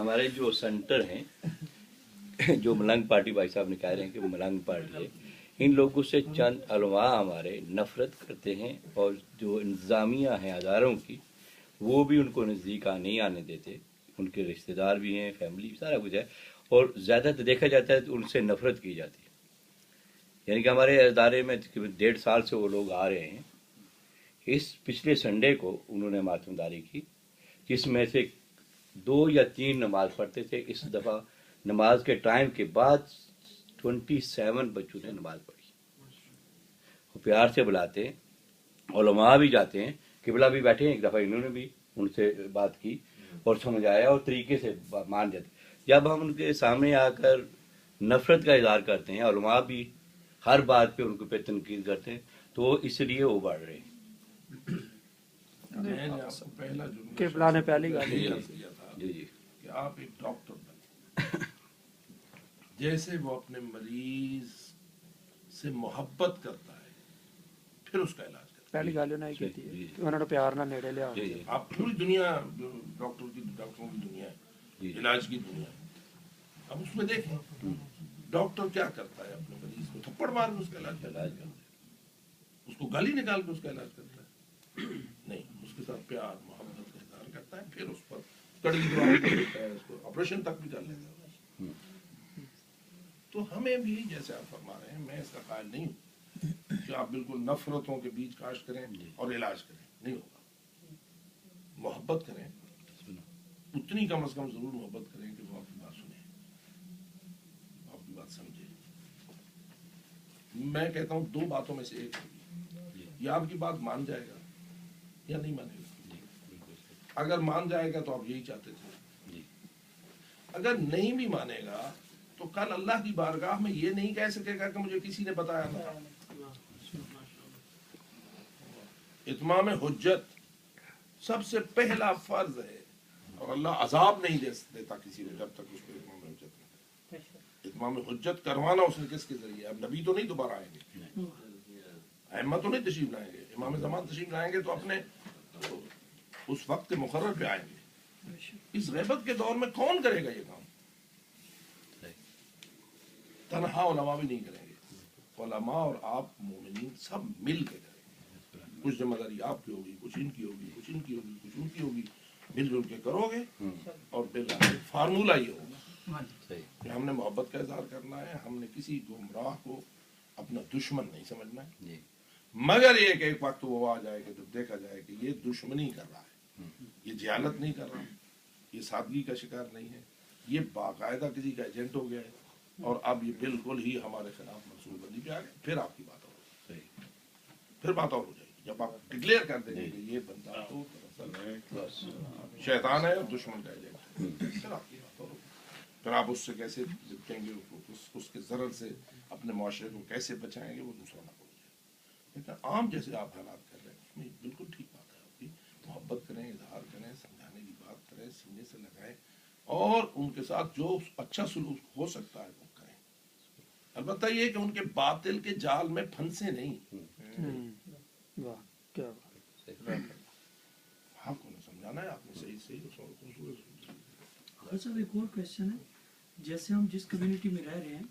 ہمارے جو سینٹر ہیں جو ملنگ پارٹی بھائی صاحب نے کہہ رہے ہیں کہ ملنگ پارٹی ہے، ان لوگوں سے چند علماء ہمارے نفرت کرتے ہیں، اور جو انتظامیہ ہیں اداروں کی وہ بھی ان کو نزدیک نہیں آنے دیتے. ان کے رشتہ دار بھی ہیں، فیملی سارا کچھ ہے، اور زیادہ تر دیکھا جاتا ہے تو ان سے نفرت کی جاتی ہے. یعنی کہ ہمارے ادارے میں تقریباً 1.5 سال سے وہ لوگ آ رہے ہیں. اس پچھلے سنڈے کو انہوں نے ماتم داری کی، جس میں سے 2 یا 3 نماز پڑھتے تھے. اس دفعہ نماز کے ٹائم کے بعد 27 بچوں نے نماز پڑھی. وہ پیار سے بلاتے ہیں، علماء بھی جاتے ہیں، قبلہ بھی بیٹھے ہیں. ایک دفعہ انہوں نے بھی ان سے بات کی اور سمجھایا اور طریقے سے مان جاتے. جب ہم ان کے سامنے آ کر نفرت کا اظہار کرتے ہیں، علماء بھی ہر بات پہ ان کو پہ تنقید کرتے ہیں، تو اس لیے وہ بڑھ رہے ہیں. میں نے آپ کو پہلا قبلہ نے پہلی گال یہی عرض کیا تھا جی جی کہ آپ ایک ڈاکٹر بنے، جیسے وہ اپنے مریض سے محبت کرتا ہے پھر اس کا علاج کرتا ہے. پہلی گل انہیں کی تھی کہ انہوں نے پیار نہ نیڑے لیا. جی جی آپ پوری دنیا ڈاکٹروں کی دنیا ہے، علاج کی دنیا ہے. اب اس میں دیکھیں ڈاکٹر کیا کرتا ہے، اپنے مریض کو تھپڑ مار کے اس کا علاج کرتا ہے، اس کو گالی نکال کے اس کا علاج کرتا ہے. نہیں، اس کے ساتھ پیار محبت کا اظہار کرتا ہے، پھر اس پر کڑی دوا دیتا ہے، اس کو آپریشن تک بھی کر لیتا ہے. تو ہمیں بھی جیسے آپ فرما رہے ہیں، میں اس کا قائل نہیں ہوں کہ آپ بالکل نفرتوں کے بیچ کاشت کریں اور علاج کریں. نہیں ہوگا. محبت کریں، اتنی کم از کم ضرور محبت کریں کہ وہ آپ کی بات سنیں، آپ کی بات سمجھے. میں کہتا ہوں 2 باتوں میں سے ایک ہوگی، یا آپ کی بات مان جائے گا یا نہیں مانے گا. اگر مان جائے گا تو آپ یہی چاہتے تھے، اگر نہیں بھی مانے گا تو کل اللہ کی بارگاہ میں یہ نہیں کہہ سکے گا کہ مجھے کسی نے بتایا تھا. اتمام حجت سب سے پہلا فرض ہے، اور اللہ عذاب نہیں دیتا کسی کو جب تک اس کو اتمام حجت نہیں. اتمام حجت کروانا اس نے کس کے ذریعے؟ اب نبی تو نہیں دوبارہ آئیں گے، ائمہ تو نہیں تشریف لائیں گے، امام زمان تشریف لائیں گے تو اپنے اس وقت کے مقرر پہ آئیں گے. اس غیبت کے دور میں کون کرے گا یہ کام؟ تنہا علماء بھی نہیں کریں گے، علماء اور آپ مومنین سب مل کے کریں گے. کچھ ذمہ داری آپ کی ہوگی، کچھ ان کی ہوگی، کچھ ان کی ہوگی، کچھ ان کی ہوگی. مل جل کے کرو گے اور بالآخر فارمولہ یہ ہوگا کہ ہم نے محبت کا اظہار کرنا ہے. ہم نے کسی گمراہ کو اپنا دشمن نہیں سمجھنا ہے، مگر یہ کہ ایک وقت وہ آ جائے کہ جب دیکھا جائے کہ یہ دشمنی کر رہا ہے، یہ جہالت نہیں کر رہا، یہ سادگی کا شکار نہیں ہے، یہ باقاعدہ کسی کا ایجنٹ ہو گیا ہے، اور اب یہ بالکل ہی ہمارے خلاف منصوبہ بندی پہ آ گئے. پھر آپ کی بات اور پھر بات اور ہو جائے گی جب آپ ڈکلیئر کر دیں گے کہ یہ بندہ تو دراصل شیطان ہے اور دشمن کا ایجنٹ ہے. پھر آپ کی بات اور ہوگی. پھر آپ اس سے کیسے نپٹیں گے، اس کے ضرر سے اپنے معاشرے کو کیسے بچائیں گے، وہ دوسرا نہ ہو جائے. لیکن عام جیسے آپ حالات کر رہے ہیں اس میں بالکل ٹھیک بات ہے. آپ کی محبت کریں، اظہار کریں، سمجھانے کی بات کریں، سینے سے لگائیں، اور ان کے ساتھ جو اچھا سلوک ہو سکتا ہے وہ کریں. البتہ یہ کہ ان کے باطل کے جال میں پھنسے نہیں. واہ کیا بات. آپ کو سمجھانا ہے، آپ نے صحیح صحیح. صاحب ایک اور کوشچن ہے، جیسے ہم جس کمیونٹی میں رہ رہے ہیں،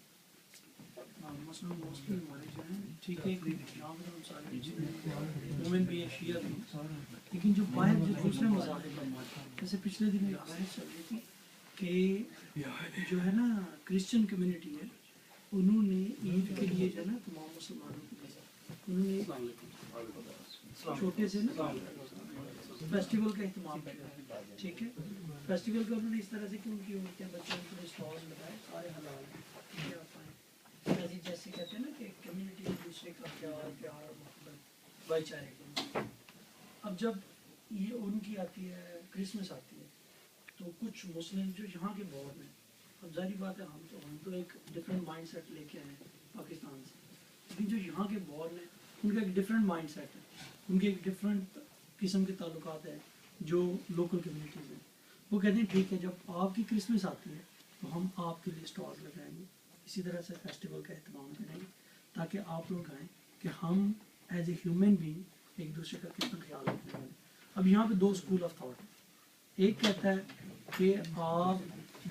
مثلا موسٹلی ہمارے جو ہیں ٹھیک ہے، یہاں پر ہم سارے مومن بھی ہیں، شیعہ بھی ہیں، لیکن جو باہر جو دوسرے مذاہب ہیں، جیسے پچھلے دن ایک بحث چل رہی تھی کہ جو ہے نا کرسچن کمیونٹی ہے، انہوں نے عید کے لیے جو ہے نا تمام مسلمانوں کے لیے انہوں نے چھوٹے سے نا فیسٹیول کا اہتمام کیا. ٹھیک ہے، فیسٹیول کا انہوں نے اس طرح سے کہ ان کی عورتیں بچوں کے لیے اسٹال لگائے، سارے حلال جیسے کہتے ہیں نا کہ کمیونٹی ایک دوسرے کا پیار محبت بھائی چارے کا. اب جب یہ ان کی آتی ہے، کرسمس آتی ہے، تو کچھ مسلم جو یہاں کے بورڈ میں، اب ظاہری بات ہے ہم تو ایک ڈفرینٹ مائنڈ سیٹ لے کے آئے ہیں پاکستان سے، لیکن جو یہاں کے بورڈ ہیں ان کا ایک ڈفرینٹ مائنڈ سیٹ ہے، ان کے ایک ڈفرینٹ قسم کے تعلقات ہیں جو لوکل کمیونٹیز ہیں. وہ کہتے ہیں ٹھیک ہے جب آپ کی کرسمس آتی ہے تو ہم آپ کے لیے اسٹال لگائیں گے، اسی طرح سے فیسٹیول کا اہتمام کریں گے تاکہ آپ لوگ آئیں کہ ہم ایز اے ہیومن بینگ ایک دوسرے کا کتنا خیال رکھنے والے. اب یہاں پہ 2 اسکول آف تھاٹ ہیں. ایک کہتا ہے کہ آپ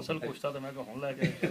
ਅਸਲ ਪੁੱਛਤਾ ਤੇ ਮੈਂ ਕਿਹਾ ਹੁਣ ਲੈ ਕੇ ਆਏ